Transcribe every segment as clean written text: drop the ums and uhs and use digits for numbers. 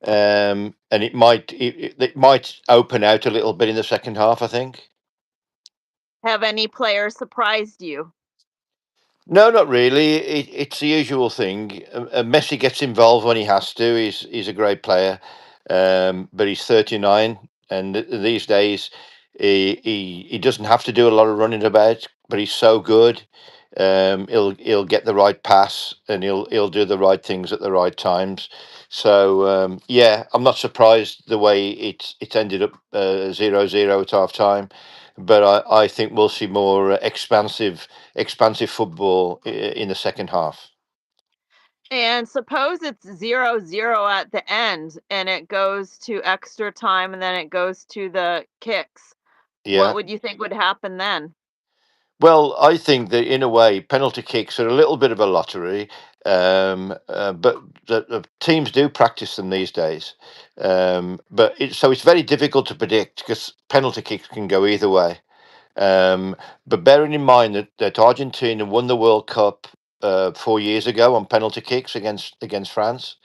and it might open out a little bit in the second half, I think. Have any players surprised you? No, not really. It's the usual thing. Messi gets involved when he has to. He's a great player, but he's 39, and these days he doesn't have to do a lot of running about. But he's so good. He'll get the right pass, and he'll do the right things at the right times. So yeah, I'm not surprised the way it's ended up 0-0 at half time, but I think we'll see more expansive football in the second half. And suppose it's 0-0 at the end and it goes to extra time and then it goes to the kicks. What Yeah. would you think would happen then? Well, I think that in a way, penalty kicks are a little bit of a lottery, but the teams do practice them these days. So it's very difficult to predict because penalty kicks can go either way. But bearing in mind that Argentina won the World Cup 4 years ago on penalty kicks against France,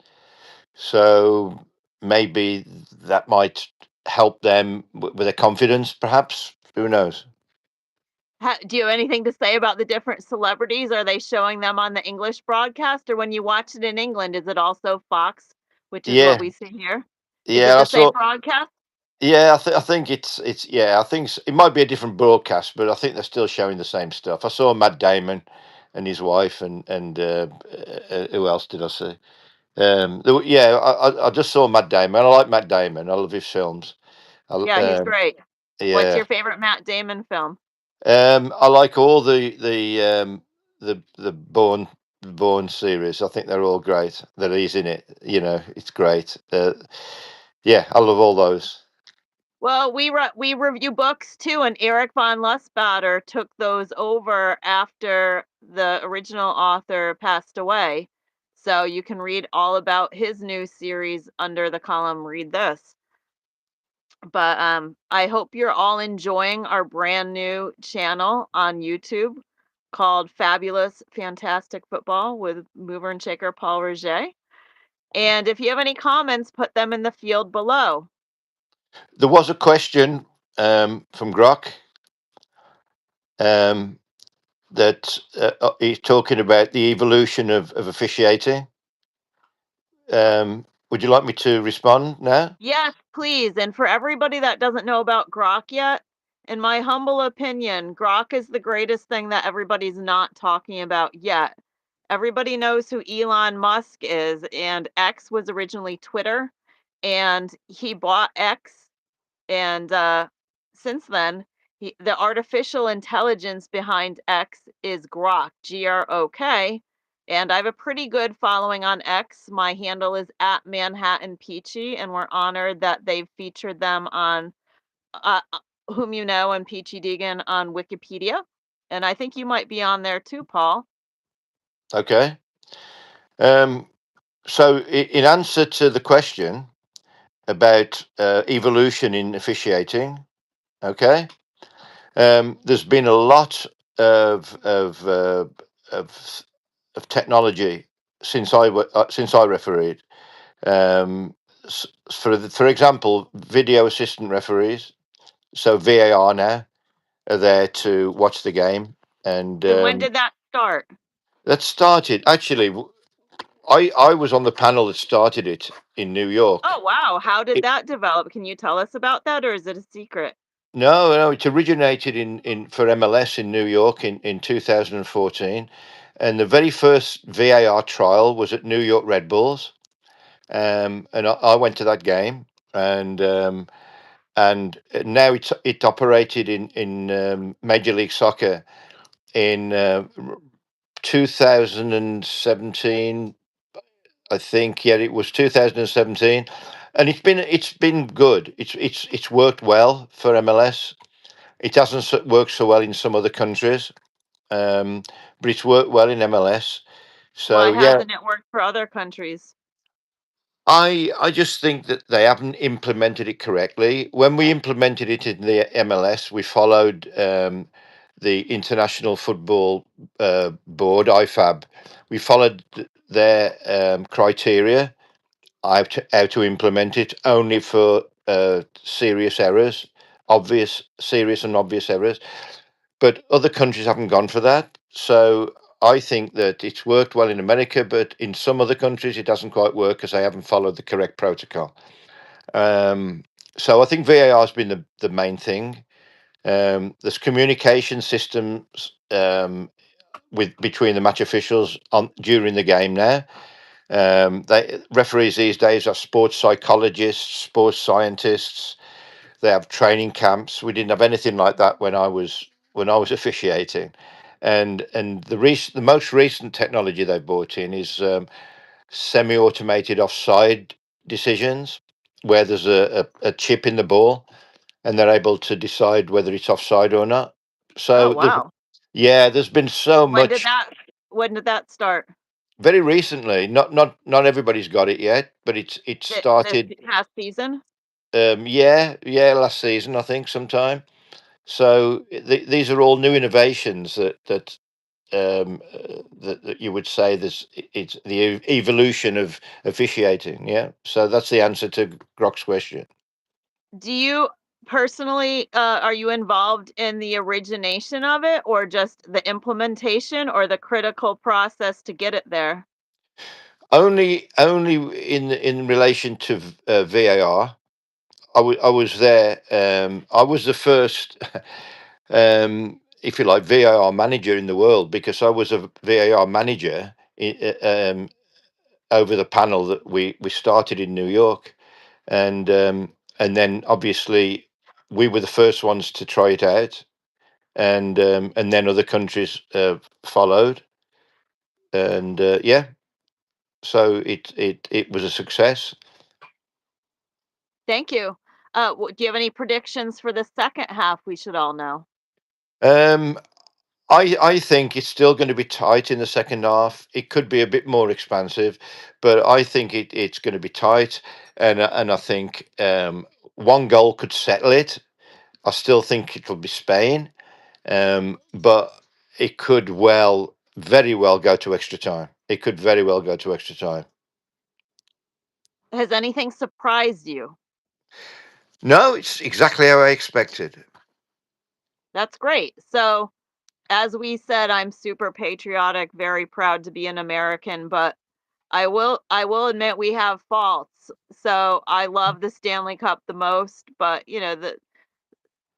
so maybe that might help them with their confidence, perhaps. Who knows? Do you have anything to say about the different celebrities? Are they showing them on the English broadcast, or when you watch it in England, is it also Fox, which is what Yeah, we see here? Is it yeah, I the same saw. broadcast? Yeah, I think it's yeah. I think it might be a different broadcast, but I think they're still showing the same stuff. I saw Matt Damon and his wife, and who else did I see? Yeah, I just saw Matt Damon. I like Matt Damon. I love his films. I, Yeah, he's great. What's yeah, your favorite Matt Damon film? I like all the Born series. I think they're all great. That he's in it. It's great. Yeah, I love all those. Well, we review books too, and Eric von Lustbader took those over after the original author passed away. So you can read all about his new series under the column Read This. But I hope you're all enjoying our brand new channel on YouTube called Fabulous Fantastic Football with mover and shaker Paul Rejer. And if you have any comments, put them in the field below. There was a question from Grok um, that he's talking about the evolution of officiating. Would you like me to respond now? Yes, please. And for everybody that doesn't know about Grok yet, in my humble opinion, Grok is the greatest thing that everybody's not talking about yet. Everybody knows who Elon Musk is, and X was originally Twitter, and he bought X, and since then, the artificial intelligence behind X is Grok, Grok, and I have a pretty good following on X. My handle is at ManhattanPeachy, and we're honored that they've featured them on Whom You Know and Peachy Deegan on Wikipedia. And I think you might be on there too, Paul. Okay. Um, so, in answer to the question about evolution in officiating, okay, there's been a lot of of uh, of, of technology since I refereed. Um, for example, video assistant referees, so VAR now are there to watch the game, and And when did that start? that started actually. I was on the panel that started it in New York. Oh, wow. How did It, that develop? Can you tell us about that, or is it a secret? no, no, it originated in for MLS in New York in 2014, and the very first VAR trial was at New York Red Bulls, and I went to that game, and now it operated in Major League Soccer in 2017, I think. Yeah, it was 2017, and it's been good. It's worked well for MLS. It hasn't worked so well in some other countries, um, but it's worked well in MLS. Why So yeah, hasn't it worked for other countries? I just think that they haven't implemented it correctly. When we implemented it in the MLS, we followed the International Football Board (IFAB). We followed their criteria, how to implement it only for serious errors, obvious, serious and obvious errors. But other countries haven't gone for that. So I think that it's worked well in America, but in some other countries it doesn't quite work because they haven't followed the correct protocol. Um, so I think VAR has been the main thing. There's communication systems with between the match officials on during the game now. They referees these days are sports psychologists, sports scientists. They have training camps. We didn't have anything like that when I was officiating, and the most recent technology they've brought in is semi-automated offside decisions, where there's a chip in the ball, and they're able to decide whether it's offside or not. Oh, So wow. yeah, there's been so When did much that when did that start? very recently. Not everybody's got it yet, but it's This started. past season? Yeah, last season I think sometime. So these are all new innovations that you would say it's the evolution of officiating. Yeah, so that's the answer to Grok's question. Do you personally, are you involved in the origination of it or just the implementation or the critical process to get it there? Only in relation to VAR. I was there. I was the first, if you like, VAR manager in the world because I was a VAR manager over the panel that we started in New York, and then obviously we were the first ones to try it out, and then other countries followed, and yeah, so it was a success. Thank you. Do you have any predictions for the second half we should all know? Um, I think it's still going to be tight in the second half. It could be a bit more expansive, but I think it's going to be tight, and I think one goal could settle it. I still think it'll be Spain, but it could very well go to extra time. It could very well go to extra time. Has anything surprised you? No, it's exactly how I expected. That's great. So, as we said, I'm super patriotic, very proud to be an American, but I will admit we have faults. So, I love the Stanley Cup the most, but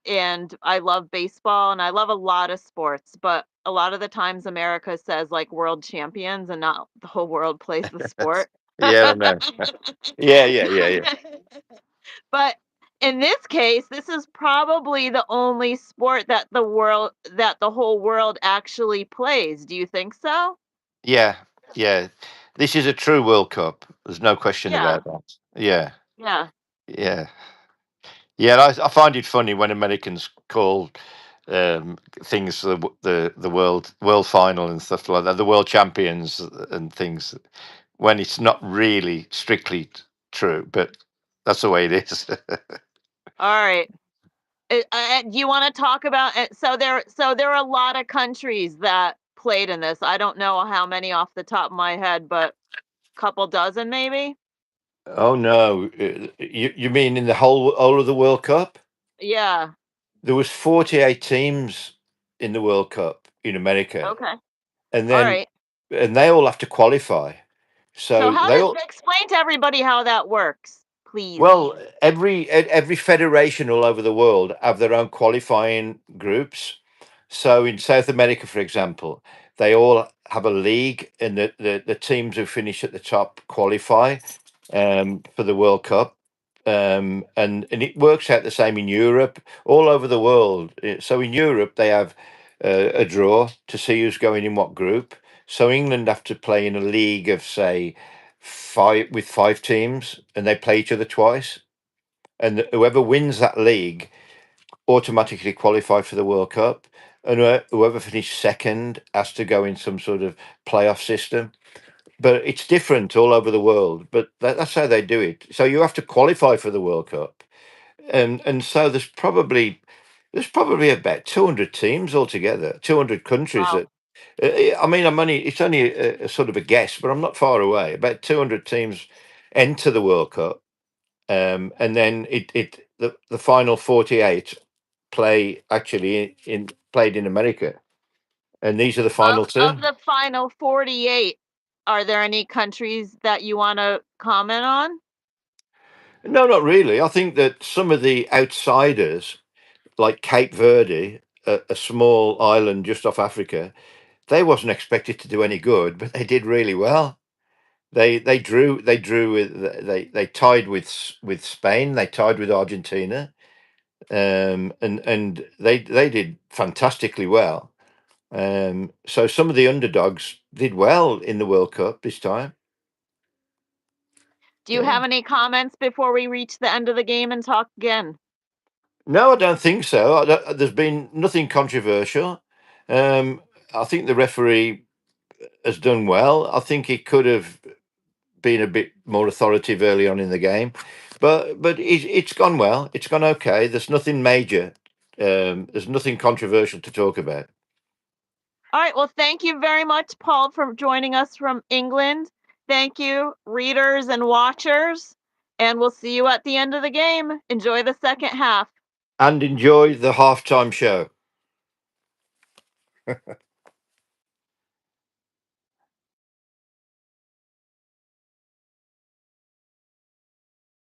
and I love baseball and I love a lot of sports, but a lot of the times America says like world champions and not the whole world plays the sport. Yeah, I know. Yeah. But in this case, this is probably the only sport that the whole world actually plays. Do you think so? Yeah, yeah. This is a true World Cup. There's no question Yeah. about that. Yeah, Yeah. yeah, yeah. I find it funny when Americans call things the world final and stuff like that, the world champions and things, when it's not really strictly true, but that's the way it is. All right. Do you want to talk about it? So there are a lot of countries that played in this. I don't know how many off the top of my head, but couple dozen maybe. Oh no, you mean in the whole of the World Cup? Yeah. There was 48 teams in the World Cup in America, Okay. and All then right. and they all have to qualify. So So how they does all explain to everybody how that works, please. well every federation all over the world have their own qualifying groups. So in South America, for example, they all have a league, and the teams who finish at the top qualify for the World Cup. And it works out the same in Europe, all over the world. So in Europe, they have a draw to see who's going in what group. So England have to play in a league of say five teams, and they play each other twice. And whoever wins that league automatically qualify for the World Cup, and whoever finished second has to go in some sort of playoff system. But it's different all over the world. But that's how they do it. So you have to qualify for the World Cup, and so there's probably about 200 teams altogether, 200 countries Wow. that. I mean, it's only a sort of a guess, but I'm not far away. About 200 teams enter the World Cup, and then the final 48 play actually in played in America, and these are the final Of two. the final 48, are there any countries that you wanna comment on? No, not really. I think that some of the outsiders, like Cape Verde, a small island just off Africa, they wasn't expected to do any good, but they did really well. They drew with they tied with Spain, they tied with Argentina, and they did fantastically well. So some of the underdogs did well in the World Cup this time. Do you Yeah. have any comments before we reach the end of the game and talk again? No, I don't think so. There's been nothing controversial. Um, I think the referee has done well. I think he could have been a bit more authoritative early on in the game, but it's gone well. It's gone okay. There's nothing major. There's nothing controversial to talk about. All right, well, thank you very much, Paul, for joining us from England. Thank you, readers and watchers, and we'll see you at the end of the game. Enjoy the second half. And enjoy the halftime show.